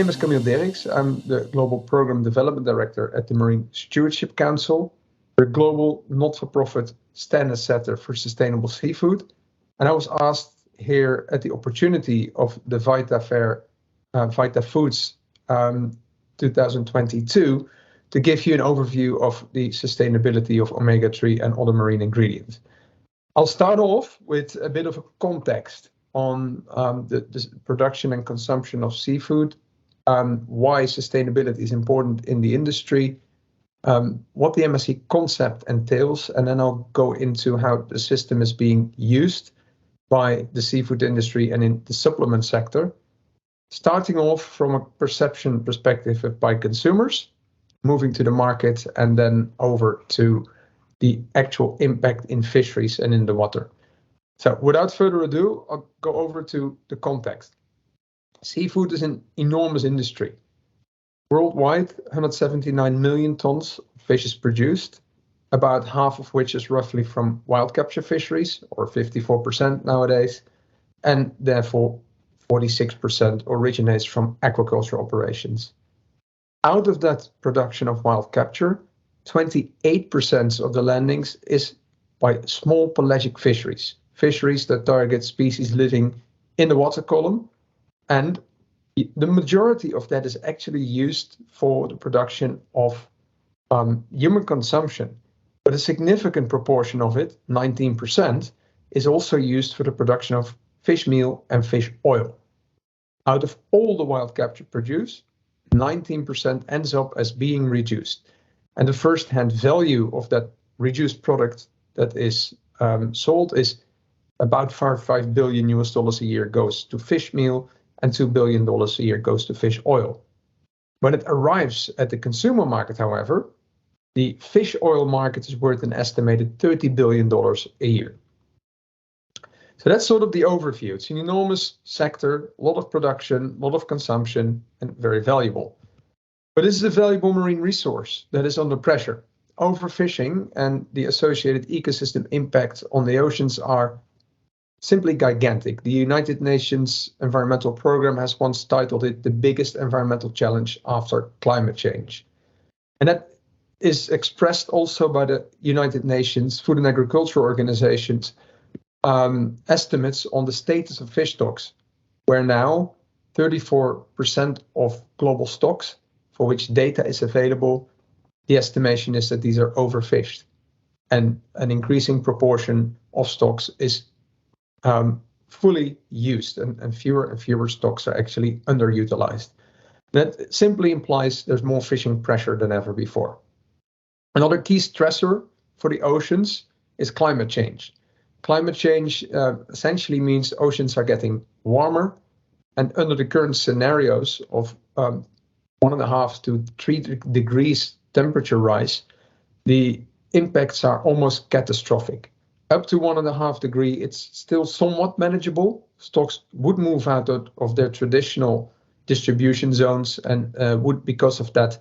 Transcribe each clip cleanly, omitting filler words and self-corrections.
name is Camille Derks. I'm the Global Program Development Director at the Marine Stewardship Council. We're a global not-for-profit standard setter for sustainable seafood. And I was asked here at the opportunity of the Vita Fair, Vita Foods 2022, to give you an overview of the sustainability of omega-3 and other marine ingredients. I'll start off with a bit of a context on the production and consumption of seafood, why sustainability is important in the industry, what the MSC concept entails, and then I'll go into how the system is being used by the seafood industry and in the supplement sector, starting off from a perception perspective by consumers, moving to the market, and then over to the actual impact in fisheries and in the water. So without further ado, I'll go over to the context. Seafood is an enormous industry. Worldwide, 179 million tons of fish is produced, about half of which is roughly from wild capture fisheries, or 54% nowadays, and therefore 46% originates from aquaculture operations. Out of that production of wild capture, 28% of the landings is by small pelagic fisheries, fisheries that target species living in the water column, and the majority of that is actually used for the production of human consumption. But a significant proportion of it, 19%, is also used for the production of fish meal and fish oil. Out of all the wild capture produced, 19% ends up as being reduced. And the first-hand value of that reduced product that is sold is about $5 billion a year goes to fish meal, and $2 billion a year goes to fish oil. When it arrives at the consumer market, however, the fish oil market is worth an estimated $30 billion a year. So that's sort of the overview. It's an enormous sector, a lot of production, a lot of consumption, and very valuable. But this is a valuable marine resource that is under pressure. Overfishing and the associated ecosystem impacts on the oceans are simply gigantic. The United Nations Environmental Programme has once titled it the biggest environmental challenge after climate change. And that is expressed also by the United Nations Food and Agriculture Organization's estimates on the status of fish stocks, where now 34% of global stocks for which data is available, the estimation is that these are overfished. And an increasing proportion of stocks is fully used, and fewer stocks are actually underutilized. That simply implies there's more fishing pressure than ever before. Another key stressor for the oceans is climate change. Climate change essentially means oceans are getting warmer, and under the current scenarios of 1.5 to 3 degrees temperature rise, the impacts are almost catastrophic. Up to 1.5 degrees, it's still somewhat manageable. Stocks would move out of their traditional distribution zones and would, because of that,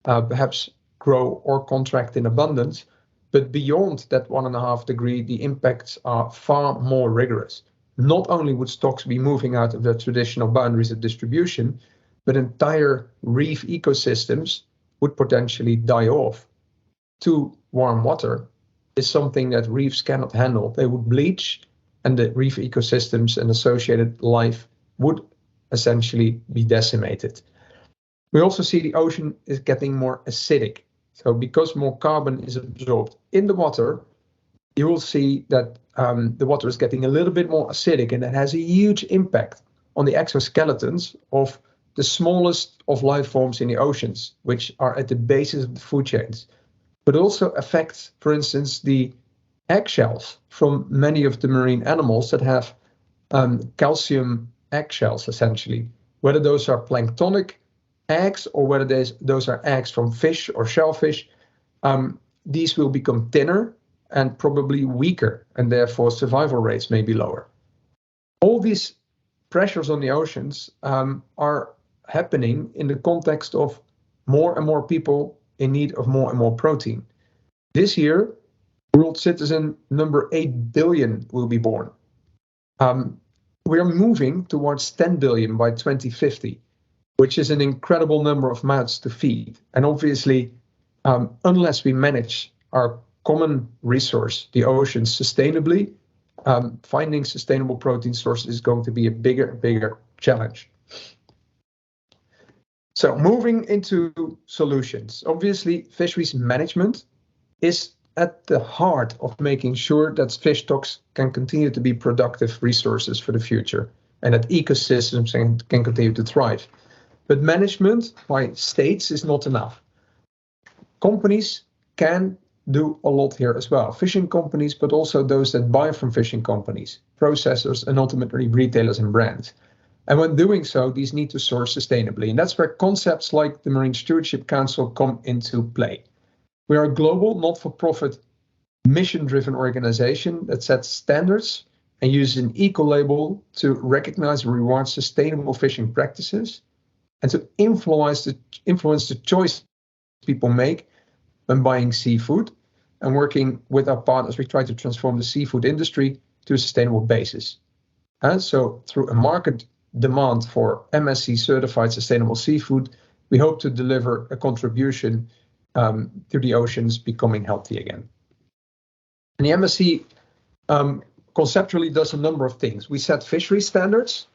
perhaps grow or contract in abundance. But beyond that 1.5 degree, the impacts are far more rigorous. Not only would stocks be moving out of their traditional boundaries of distribution, but entire reef ecosystems would potentially die off. Too warm water is something that reefs cannot handle. They would bleach, and the reef ecosystems and associated life would essentially be decimated. We also see the ocean is getting more acidic. So because more carbon is absorbed in the water, you will see that the water is getting a little bit more acidic, and that has a huge impact on the exoskeletons of the smallest of life forms in the oceans, which are at the basis of the food chains. But also affects, for instance, the eggshells from many of the marine animals that have calcium eggshells, essentially, whether those are planktonic eggs or whether those are eggs from fish or shellfish. These will become thinner and probably weaker, and therefore survival rates may be lower. All these pressures on the oceans are happening in the context of more and more people in need of more and more protein. This year, world citizen number 8 billion will be born. We are moving towards 10 billion by 2050. which is an incredible number of mouths to feed. And obviously, unless we manage our common resource, the oceans, sustainably, finding sustainable protein sources is going to be a bigger challenge. So moving into solutions, obviously fisheries management is at the heart of making sure that fish stocks can continue to be productive resources for the future and that ecosystems can continue to thrive. But management by states is not enough. Companies can do a lot here as well. Fishing companies, but also those that buy from fishing companies, processors, and ultimately retailers and brands. And when doing so, these need to source sustainably. And that's where concepts like the Marine Stewardship Council come into play. We are a global, not-for-profit, mission-driven organization that sets standards and uses an eco-label to recognize and reward sustainable fishing practices and to influence the choice people make when buying seafood. And working with our partners, we try to transform the seafood industry to a sustainable basis. And so through a market demand for MSC certified sustainable seafood, we hope to deliver a contribution to the oceans becoming healthy again. And the MSC conceptually does a number of things. We set fishery standards.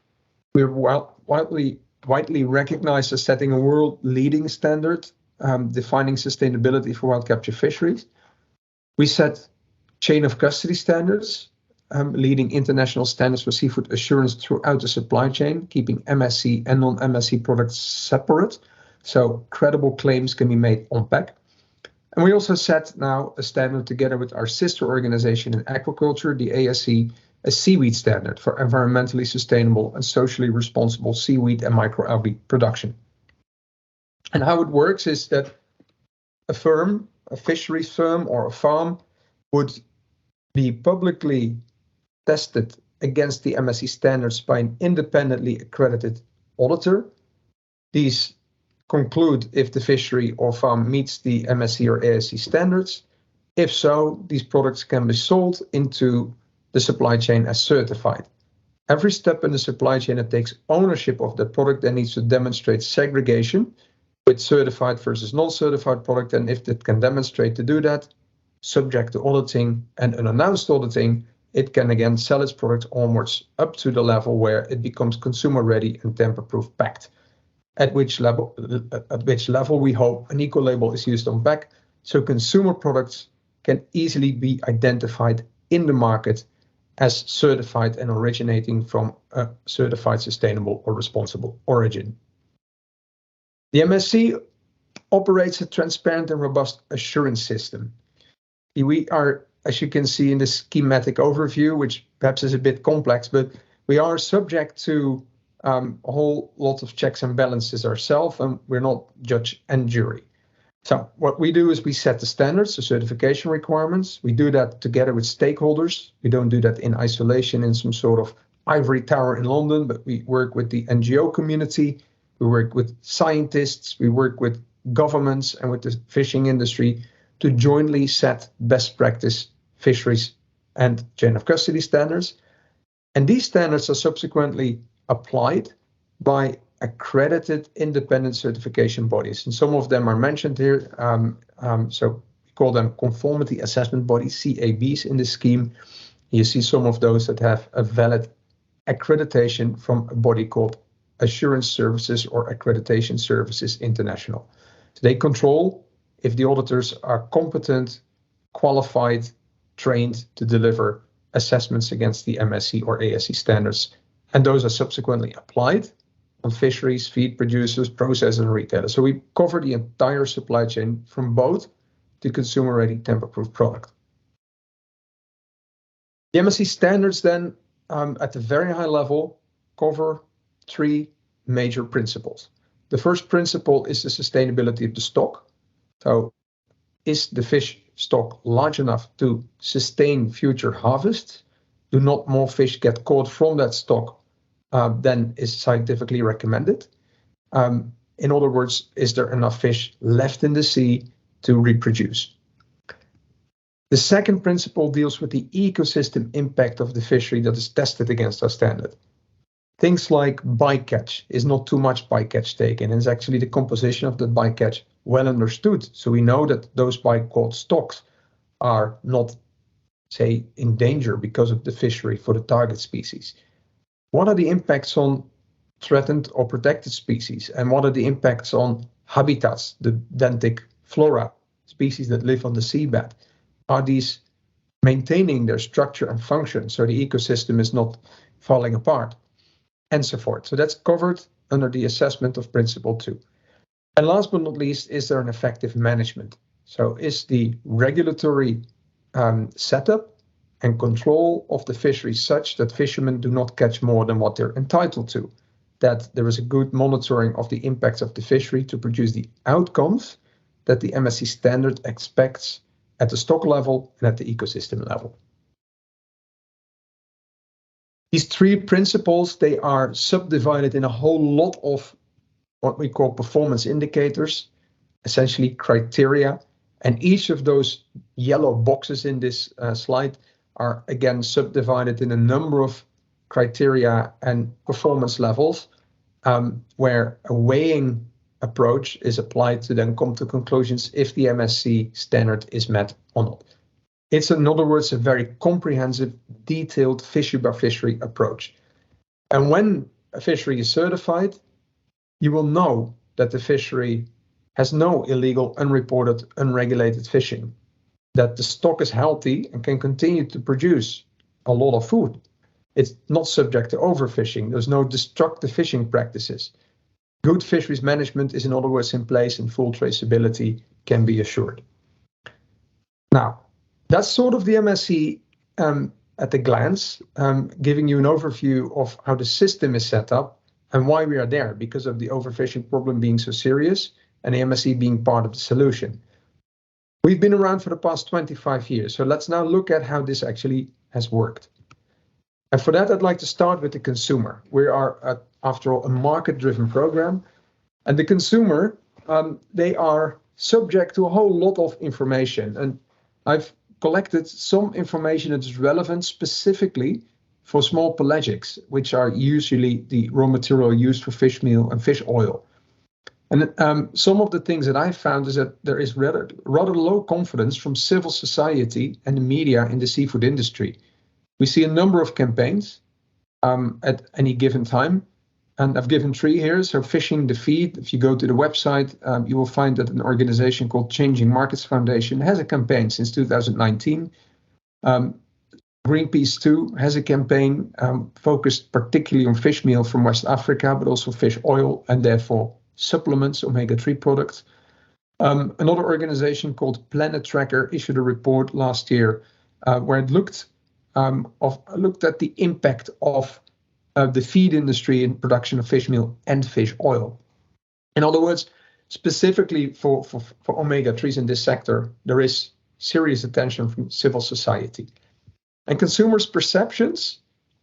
We're widely recognized as setting a world-leading standard, defining sustainability for wild capture fisheries. We set chain of custody standards, leading international standards for seafood assurance throughout the supply chain, keeping MSC and non-MSC products separate, so credible claims can be made on pack. And we also set now a standard together with our sister organization in aquaculture, the ASC, a seaweed standard for environmentally sustainable and socially responsible seaweed and microalgae production. And how it works is that a firm, a fisheries firm or a farm would be publicly tested against the MSC standards by an independently accredited auditor. These conclude if the fishery or farm meets the MSC or ASC standards. If so, these products can be sold into the supply chain as certified. Every step in the supply chain that takes ownership of the product then needs to demonstrate segregation with certified versus non-certified product, and if it can demonstrate to do that, subject to auditing and unannounced auditing, it can again sell its product onwards up to the level where it becomes consumer ready and tamper-proof packed. At which level we hope an eco-label is used on pack, so consumer products can easily be identified in the market as certified and originating from a certified sustainable or responsible origin. The MSC operates a transparent and robust assurance system. We are, as you can see in this schematic overview, which perhaps is a bit complex, but we are subject to a whole lot of checks and balances ourselves, and we're not judge and jury. So what we do is we set the standards, the certification requirements. We do that together with stakeholders. We don't do that in isolation in some sort of ivory tower in London, but we work with the NGO community. We work with scientists. We work with governments and with the fishing industry to jointly set best practice fisheries and chain of custody standards. And these standards are subsequently applied by accredited independent certification bodies. And some of them are mentioned here. So we call them conformity assessment bodies, CABs in this scheme. You see some of those that have a valid accreditation from a body called Assurance Services or Accreditation Services International. So they control if the auditors are competent, qualified, trained to deliver assessments against the MSC or ASC standards. And those are subsequently applied on fisheries, feed producers, processors, and retailers. So we cover the entire supply chain from boat to consumer-ready tamper-proof product. The MSC standards then, at the very high level, cover three major principles. The first principle is the sustainability of the stock. So is the fish stock large enough to sustain future harvests? Do not more fish get caught from that stock than is scientifically recommended? In other words, is there enough fish left in the sea to reproduce? The second principle deals with the ecosystem impact of the fishery that is tested against our standard. Things like bycatch is not too much bycatch taken, and it's actually the composition of the bycatch well understood. So we know that those bycaught stocks are not, say, in danger because of the fishery for the target species. What are the impacts on threatened or protected species? And what are the impacts on habitats, the benthic flora, species that live on the seabed? Are these maintaining their structure and function so the ecosystem is not falling apart? And so forth. So that's covered under the assessment of principle 2. And last but not least, is there an effective management? So is the regulatory setup and control of the fishery such that fishermen do not catch more than what they're entitled to? That there is a good monitoring of the impacts of the fishery to produce the outcomes that the MSC standard expects at the stock level and at the ecosystem level. These 3 principles, they are subdivided in a whole lot of what we call performance indicators, essentially criteria. And each of those yellow boxes in this slide are again subdivided in a number of criteria and performance levels, where a weighing approach is applied to then come to conclusions if the MSC standard is met or not. It's, in other words, a very comprehensive, detailed fishery-by-fishery approach. And when a fishery is certified, you will know that the fishery has no illegal, unreported, unregulated fishing, that the stock is healthy and can continue to produce a lot of food. It's not subject to overfishing. There's no destructive fishing practices. Good fisheries management is, in other words, in place, and full traceability can be assured. Now, that's sort of the MSC at a glance, giving you an overview of how the system is set up and why we are there, because of the overfishing problem being so serious and the MSC being part of the solution. We've been around for the past 25 years, so let's now look at how this actually has worked. And for that, I'd like to start with the consumer. We are, after all, a market-driven program, and the consumer, they are subject to a whole lot of information. And I've collected some information that is relevant specifically for small pelagics, which are usually the raw material used for fish meal and fish oil. And some of the things that I found is that there is rather low confidence from civil society and the media in the seafood industry. We see a number of campaigns at any given time, and I've given 3 here. So Fishing the Feed, if you go to the website, you will find that an organization called Changing Markets Foundation has a campaign since 2019. Greenpeace too has a campaign focused particularly on fish meal from West Africa, but also fish oil and therefore supplements, omega-3 products. Another organization called Planet Tracker issued a report last year where it looked at the impact of the feed industry in production of fish meal and fish oil. In other words, specifically for omega-3s in this sector, there is serious attention from civil society. And consumers' perceptions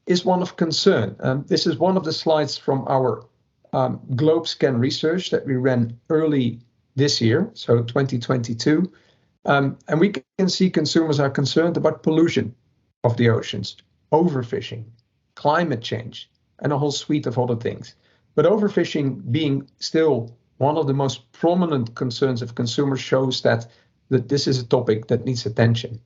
is one of concern. This is one of the slides from our GlobeScan research that we ran early this year, so 2022. And we can see consumers are concerned about pollution of the oceans, overfishing, climate change, and a whole suite of other things. But overfishing being still one of the most prominent concerns of consumers shows that this is a topic that needs attention.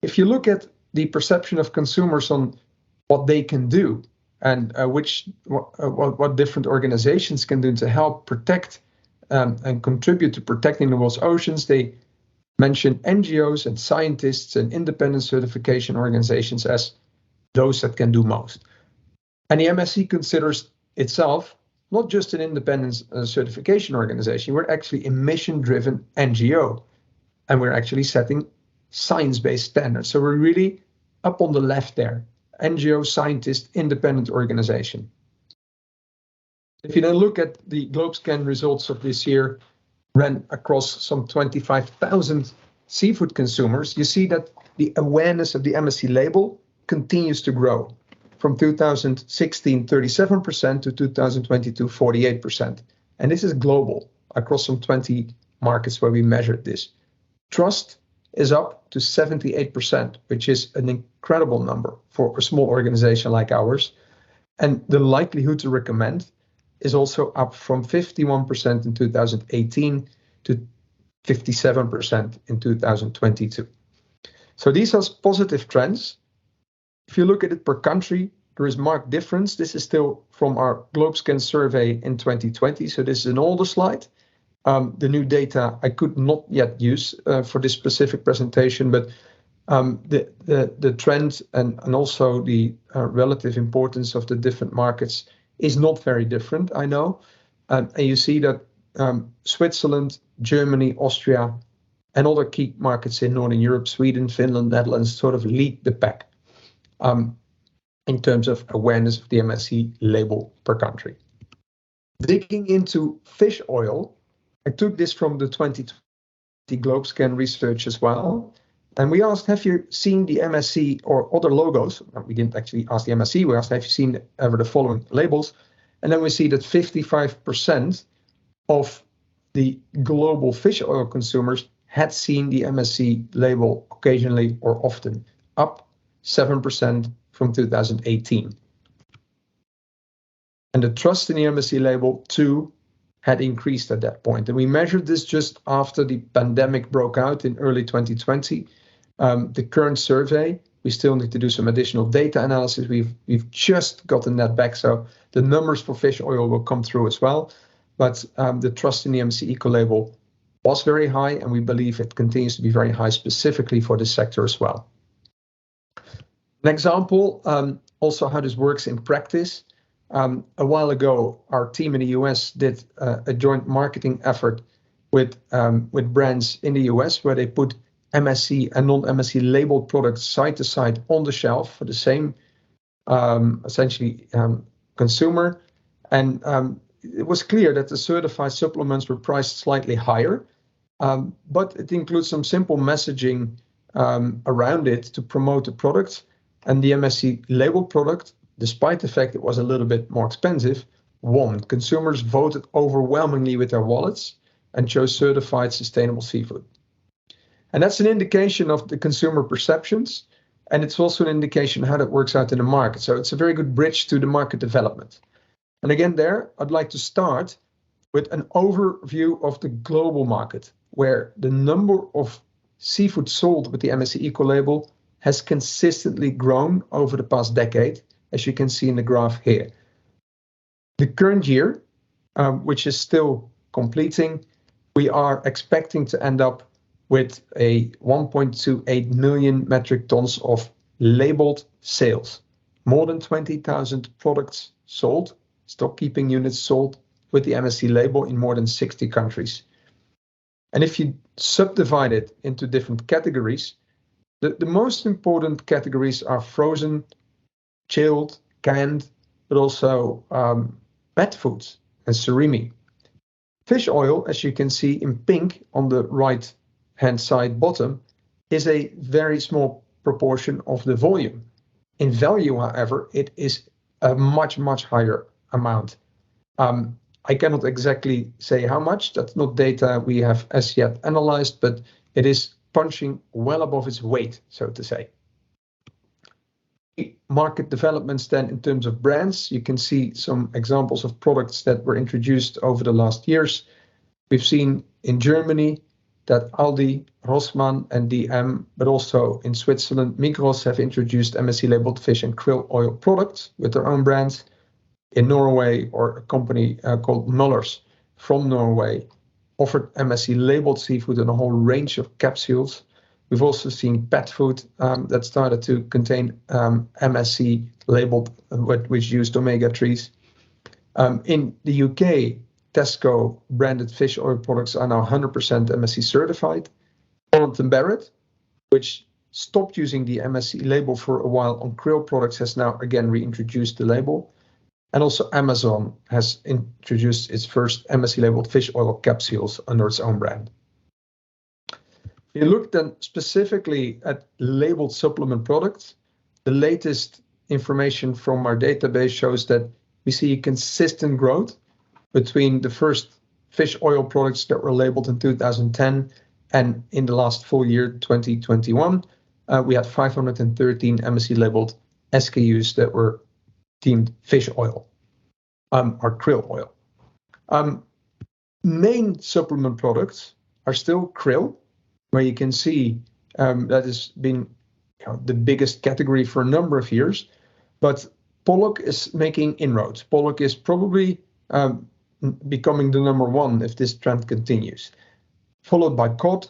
If you look at the perception of consumers on what they can do and what different organizations can do to help protect and contribute to protecting the world's oceans, they mention NGOs and scientists and independent certification organizations as those that can do most. And the MSC considers itself not just an independent certification organization, we're actually a mission-driven NGO, and we're actually setting science-based standards. So we're really up on the left there, NGO, scientist, independent organization. If you then look at the GlobeScan results of this year, ran across some 25,000 seafood consumers, you see that the awareness of the MSC label continues to grow from 2016, 37% to 2022, 48%. And this is global across some 20 markets where we measured this. Trust is up to 78%, which is an incredible number for a small organization like ours. And the likelihood to recommend is also up from 51% in 2018 to 57% in 2022. So these are positive trends. If you look at it per country, there is marked difference. This is still from our GlobeScan survey in 2020. So this is an older slide. The new data I could not yet use for this specific presentation, but the trend and also the relative importance of the different markets is not very different, I know. And you see that Switzerland, Germany, Austria, and other key markets in Northern Europe, Sweden, Finland, Netherlands, sort of lead the pack in terms of awareness of the MSC label per country. Digging into fish oil, I took this from the 2020 GlobeScan research as well. And we asked, have you seen the MSC or other logos? We didn't actually ask the MSC, we asked, have you seen ever the following labels? And then we see that 55% of the global fish oil consumers had seen the MSC label occasionally or often, up 7% from 2018. And the trust in the MSC label too had increased at that point. And we measured this just after the pandemic broke out in early 2020. The current survey, we still need to do some additional data analysis. We've just gotten that back, so the numbers for fish oil will come through as well. But the trust in the MSC Eco label was very high, and we believe it continues to be very high, specifically for this sector as well. An example, also how this works in practice. A while ago, our team in the US did a joint marketing effort with brands in the US where they put MSC and non-MSC labeled products side to side on the shelf for the same essentially consumer. And it was clear that the certified supplements were priced slightly higher, but it includes some simple messaging around it to promote the product. And the MSC labeled product, despite the fact it was a little bit more expensive, won. Consumers voted overwhelmingly with their wallets and chose certified sustainable seafood. And that's an indication of the consumer perceptions, and it's also an indication how that works out in the market. So it's a very good bridge to the market development. And again, there, I'd like to start with an overview of the global market, where the number of seafood sold with the MSC Eco label has consistently grown over the past decade, as you can see in the graph here. The current year, which is still completing, we are expecting to end up with a 1.28 million metric tons of labeled sales, more than 20,000 products sold, stock keeping units sold with the MSC label in more than 60 countries. And if you subdivide it into different categories, the most important categories are frozen, chilled, canned, but also pet foods and surimi. Fish oil, as you can see in pink on the right-hand side bottom, is a very small proportion of the volume. In value, however, it is a much, much higher amount. I cannot exactly say how much. That's not data we have as yet analyzed, but it is punching well above its weight, so to say. Market developments then in terms of brands, you can see some examples of products that were introduced over the last years. We've seen in Germany that Aldi, Rossmann and DM, but also in Switzerland, Migros have introduced MSC labeled fish and krill oil products with their own brands. In Norway, or a company called Muller's from Norway offered MSC labeled seafood in a whole range of capsules. We've also seen pet food that started to contain MSC labeled, which used omega-3s. In the UK, Tesco branded fish oil products are now 100% MSC certified. Holland & Barrett, which stopped using the MSC label for a while on krill products, has now again reintroduced the label. And also Amazon has introduced its first MSC labeled fish oil capsules under its own brand. If you look then specifically at labeled supplement products, the latest information from our database shows that we see a consistent growth between the first fish oil products that were labeled in 2010 And in the last full year, 2021, we had 513 MSC labeled SKUs that were deemed fish oil or krill oil. Main supplement products are still krill, where you can see that has been the biggest category for a number of years. But pollock is making inroads. Pollock is probably becoming the number one if this trend continues, followed by cod.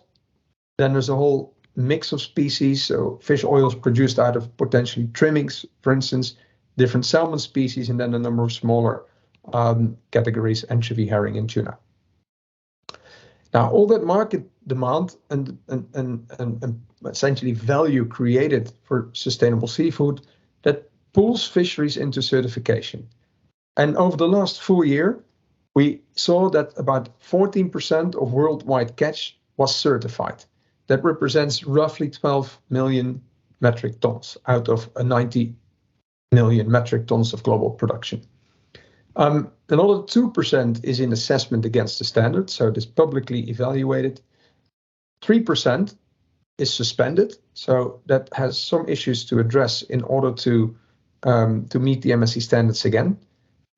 Then there's a whole mix of species, so fish oils produced out of potentially trimmings, for instance, different salmon species, and then a number of smaller categories, anchovy, herring, and tuna. Now, all that market demand and essentially value created for sustainable seafood, that pulls fisheries into certification. And over the last full year, we saw that about 14% of worldwide catch was certified. That represents roughly 12 million metric tons out of 90 million metric tons of global production. Another 2% is in assessment against the standard, so it is publicly evaluated. 3% is suspended, so that has some issues to address in order to meet the MSC standards again.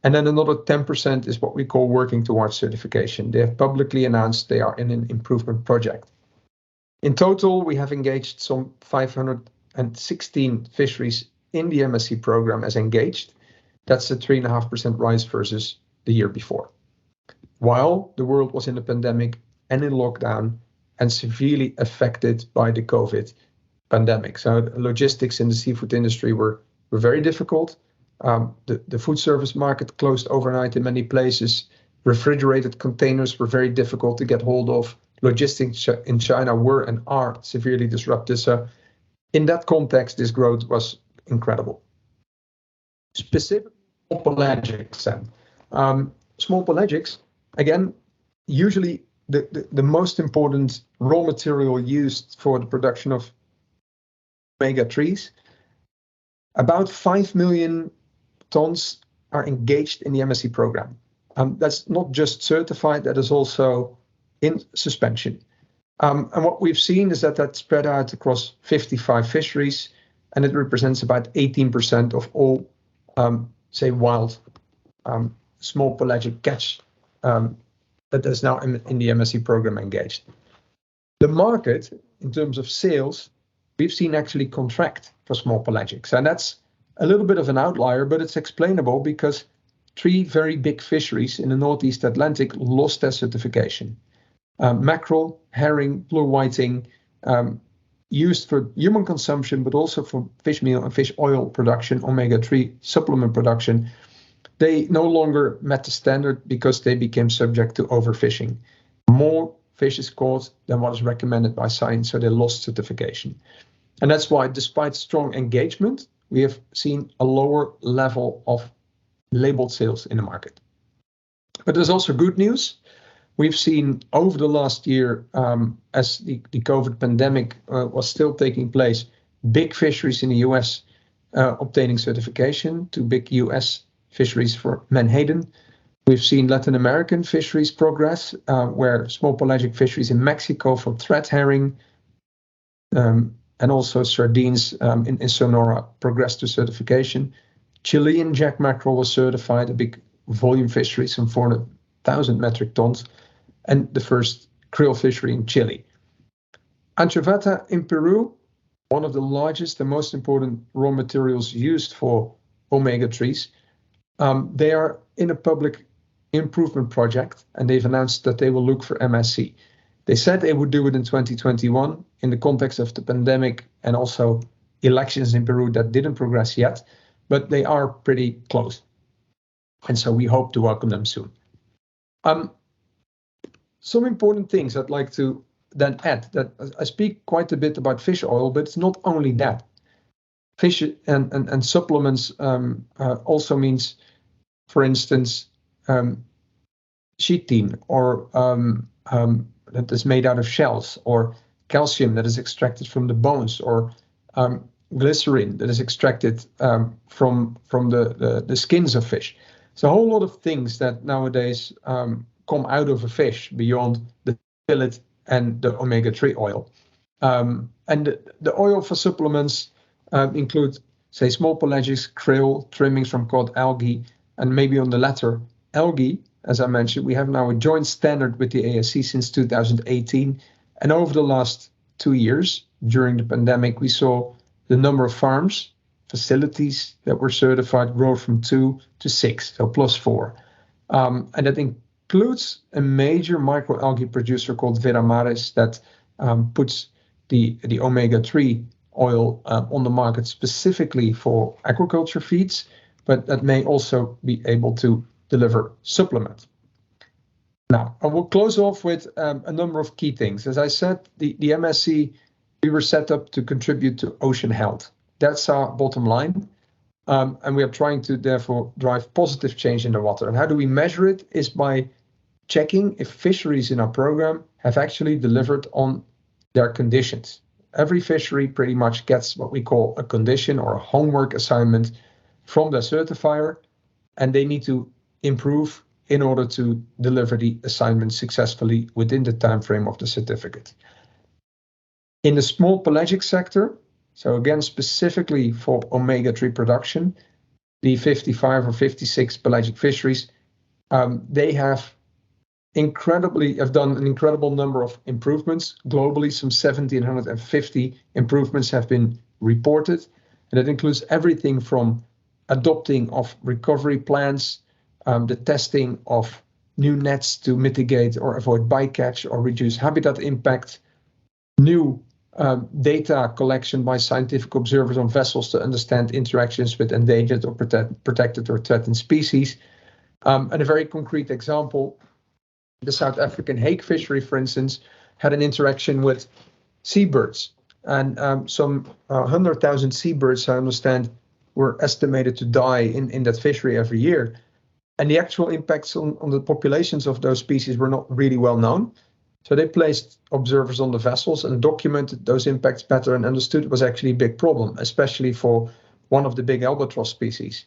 And then another 10% is what we call working towards certification. They have publicly announced they are in an improvement project. In total, we have engaged some 516 fisheries in the MSC program as engaged. That's a 3.5% rise versus the year before. While the world was in a pandemic and in lockdown and severely affected by the COVID pandemic. So logistics in the seafood industry were very difficult. The food service market closed overnight in many places. Refrigerated containers were very difficult to get hold of. Logistics in China were and are severely disrupted. So in that context, this growth was incredible. Specifically, small pelagics then. Small pelagics, again, usually the most important raw material used for the production of omega-3s. About 5 million tons are engaged in the MSC program. That's not just certified, that is also in suspension. And what we've seen is that spread out across 55 fisheries, and it represents about 18% of all, say, wild small pelagic catch that is now in the MSC program engaged. The market, in terms of sales, we've seen actually contract for small pelagics, and that's a little bit of an outlier, but it's explainable because 3 very big fisheries in the Northeast Atlantic lost their certification. Mackerel, herring, blue whiting, used for human consumption, but also for fish meal and fish oil production, omega-3 supplement production, they no longer met the standard because they became subject to overfishing. More fish is caught than what is recommended by science, so they lost certification. And that's why, despite strong engagement, we have seen a lower level of labeled sales in the market. But there's also good news. We've seen over the last year, as the COVID pandemic was still taking place, big fisheries in the US obtaining certification, 2 big US fisheries for menhaden. We've seen Latin American fisheries progress, where small pelagic fisheries in Mexico for thread herring and also sardines in Sonora progressed to certification. Chilean jack mackerel was certified, a big volume fishery, some 400,000 metric tons, and the first krill fishery in Chile. Anchoveta in Peru, one of the largest and most important raw materials used for omega-3s. They are in a public improvement project, and they've announced that they will look for MSC. They said they would do it in 2021 in the context of the pandemic and also elections in Peru that didn't progress yet, but they are pretty close. And so we hope to welcome them soon. Some important things I'd like to then add, that I speak quite a bit about fish oil, but it's not only that. Fish and supplements also means, for instance, chitin or that is made out of shells, or calcium that is extracted from the bones, or glycerin that is extracted from the skins of fish. So a whole lot of things that nowadays come out of a fish beyond the fillet and the omega-3 oil. And the oil for supplements include, say, small pelagics, krill, trimmings from cod, algae, and maybe on the latter, algae. As I mentioned, we have now a joint standard with the ASC since 2018. And over the last 2 years, during the pandemic, we saw the number of farms, facilities that were certified grow from 2 to 6, so +4. And that includes a major microalgae producer called Veramaris that puts the omega-3 oil on the market specifically for aquaculture feeds, but that may also be able to deliver supplement. Now, I will close off with a number of key things. As I said, the MSC, we were set up to contribute to ocean health. That's our bottom line. And we are trying to therefore drive positive change in the water. And how do we measure it? Is by checking if fisheries in our program have actually delivered on their conditions. Every fishery pretty much gets what we call a condition or a homework assignment from their certifier, and they need to improve in order to deliver the assignment successfully within the time frame of the certificate. In the small pelagic sector, so again, specifically for omega-3 production, the 55 or 56 pelagic fisheries, they have done an incredible number of improvements. Globally, some 1,750 improvements have been reported. And that includes everything from adopting of recovery plans, the testing of new nets to mitigate or avoid bycatch or reduce habitat impact, new data collection by scientific observers on vessels to understand interactions with endangered or protected or threatened species. And a very concrete example, the South African hake fishery, for instance, had an interaction with seabirds. And some 100,000 seabirds, I understand, were estimated to die in that fishery every year. And the actual impacts on the populations of those species were not really well known. So they placed observers on the vessels and documented those impacts better and understood it was actually a big problem, especially for one of the big albatross species.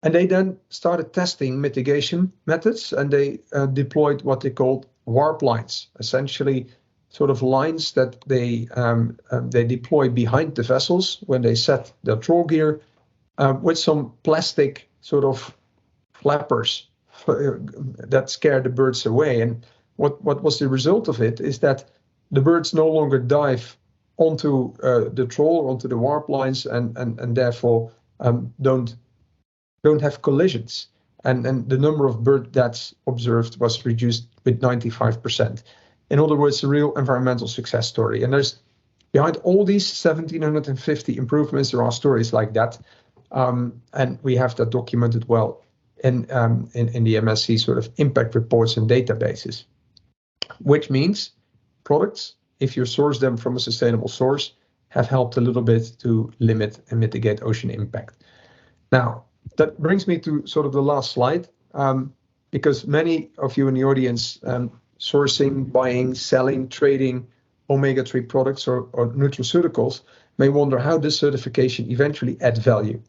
And they then started testing mitigation methods, and they deployed what they called warp lines, essentially sort of lines that they deploy behind the vessels when they set their trawl gear with some plastic sort of flappers that scare the birds away. And what was the result of it is that the birds no longer dive onto the trawl or onto the warp lines and therefore don't have collisions. And the number of bird deaths observed was reduced with 95%. In other words, a real environmental success story. And there's behind all these 1,750 improvements, there are stories like that. And we have that documented well in the MSC sort of impact reports and databases, which means products, if you source them from a sustainable source, have helped a little bit to limit and mitigate ocean impact. Now, that brings me to sort of the last slide, because many of you in the audience sourcing, buying, selling, trading omega-3 products or nutraceuticals may wonder how this certification eventually adds value.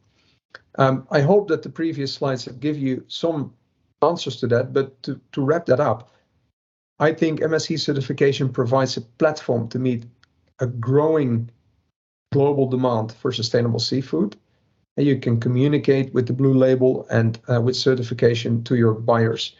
I hope that the previous slides have give you some answers to that, but to wrap that up, I think MSC certification provides a platform to meet a growing global demand for sustainable seafood. And you can communicate with the blue label and with certification to your buyers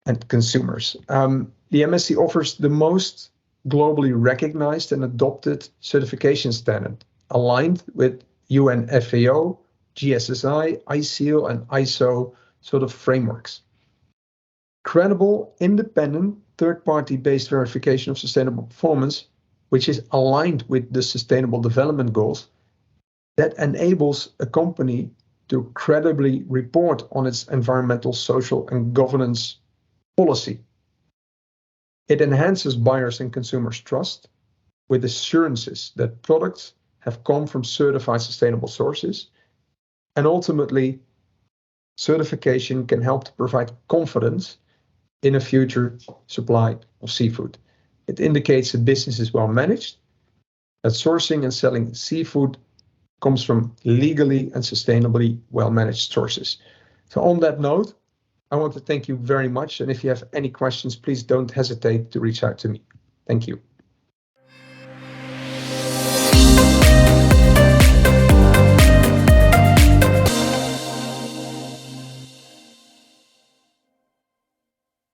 and consumers. The MSC offers the most globally recognized and adopted certification standard, aligned with UN FAO, GSSI, ISEAL, and ISO sort of frameworks. Credible, independent, third-party based verification of sustainable performance, which is aligned with the Sustainable Development Goals, that enables a company to credibly report on its environmental, social, and governance policy. It enhances buyers and consumers' trust with assurances that products have come from certified sustainable sources. And ultimately, certification can help to provide confidence in a future supply of seafood. It indicates that business is well managed, that sourcing and selling seafood comes from legally and sustainably well-managed sources. So on that note, I want to thank you very much. And if you have any questions, please don't hesitate to reach out to me. Thank you.